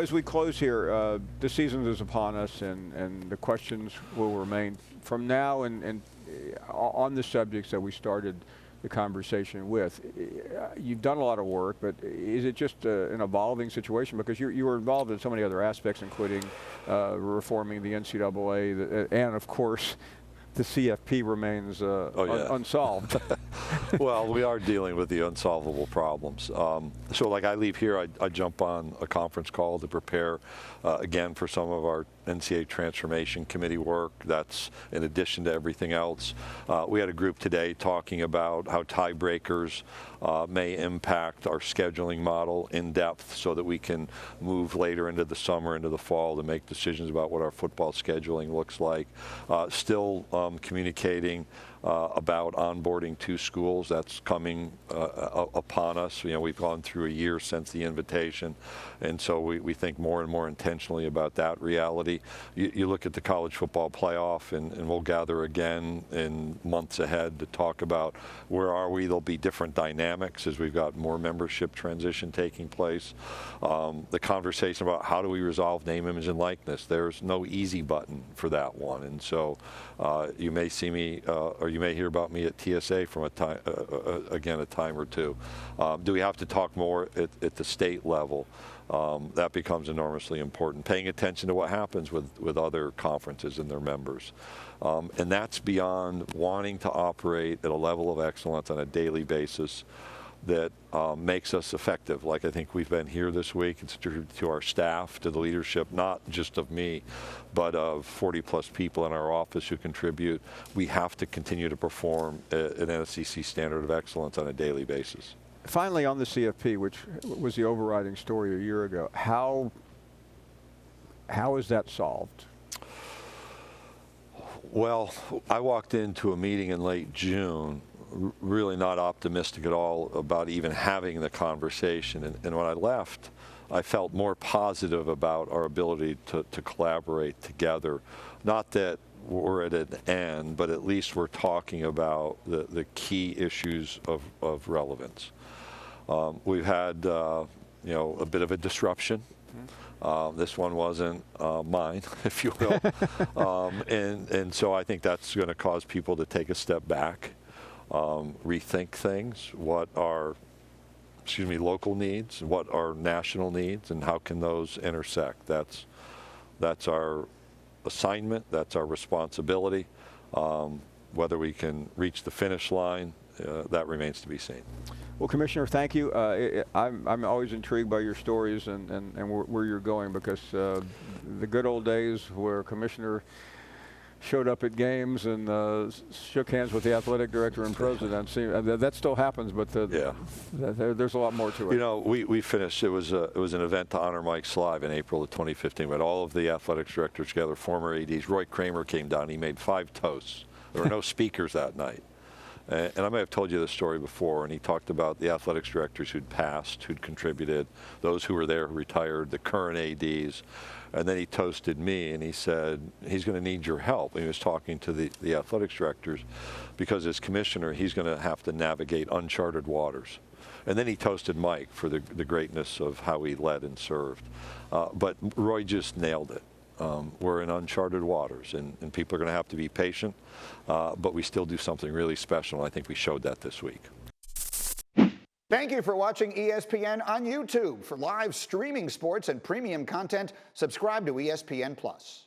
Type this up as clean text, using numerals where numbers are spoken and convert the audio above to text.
As we close here, the season is upon us, and the questions will remain from now and on the subjects that we started the conversation with. You've done a lot of work, but is it just an evolving situation? Because you were involved in so many other aspects, including reforming the NCAA, and of course, the CFP remains unsolved. Well, we are dealing with the unsolvable problems. So like I leave here, I jump on a conference call to prepare again for some of our NCAA Transformation Committee work. That's in addition to everything else. We had a group today talking about how tiebreakers may impact our scheduling model in depth so that we can move later into the summer, into the fall to make decisions about what our football scheduling looks like. Still communicating about onboarding 2 schools. That's coming upon us. You know, we've gone through a year since the invitation, and so we think more and more intentionally about that reality. You look at the college football playoff, and we'll gather again in months ahead to talk about where are we. There'll be different dynamics as we've got more membership transition taking place. The conversation about how do we resolve name, image, and likeness. There's no easy button for that one, and so you may see me or you may hear about me at TSA from a time, again, a time or two. Do we have to talk more at the state level? That becomes enormously important. Paying attention to what happens with other conferences and their members. And that's beyond wanting to operate at a level of excellence on a daily basis that makes us effective, like I think we've been here this week. It's to our staff, to the leadership, not just of me, but of 40-plus people in our office who contribute. We have to continue to perform at an SEC standard of excellence on a daily basis. Finally, on the CFP, which was the overriding story a year ago, how is that solved? Well, I walked into a meeting in late June really not optimistic at all about even having the conversation. And when I left, I felt more positive about our ability to collaborate together. Not that we're at an end, but at least we're talking about the key issues of relevance. We've had a bit of a disruption. This one wasn't mine, if you will. And so I think that's going to cause people to take a step back. Rethink things, what are, local needs, what are national needs, and how can those intersect. That's our assignment, that's our responsibility. Whether we can reach the finish line, that remains to be seen. Well, Commissioner, thank you. I'm always intrigued by your stories and where you're going, because the good old days where Commissioner showed up at games and shook hands with the athletic director and president. That still happens, but there's a lot more to it. You know, we finished. It was an event to honor Mike Slive in April of 2015. We had all of the athletics directors together, former ADs. Roy Kramer came down. He made 5 toasts. There were no speakers that night. And I may have told you this story before, and he talked about the athletics directors who'd passed, who'd contributed, those who were there who retired, the current ADs. And then he toasted me, and he said, he's going to need your help. And he was talking to the athletics directors, because as commissioner, he's going to have to navigate uncharted waters. And then he toasted Mike for the greatness of how he led and served. But Roy just nailed it. We're in uncharted waters, and people are going to have to be patient, but we still do something really special, and I think we showed that this week. Thank you for watching ESPN on YouTube. For live streaming sports and premium content, subscribe to ESPN+.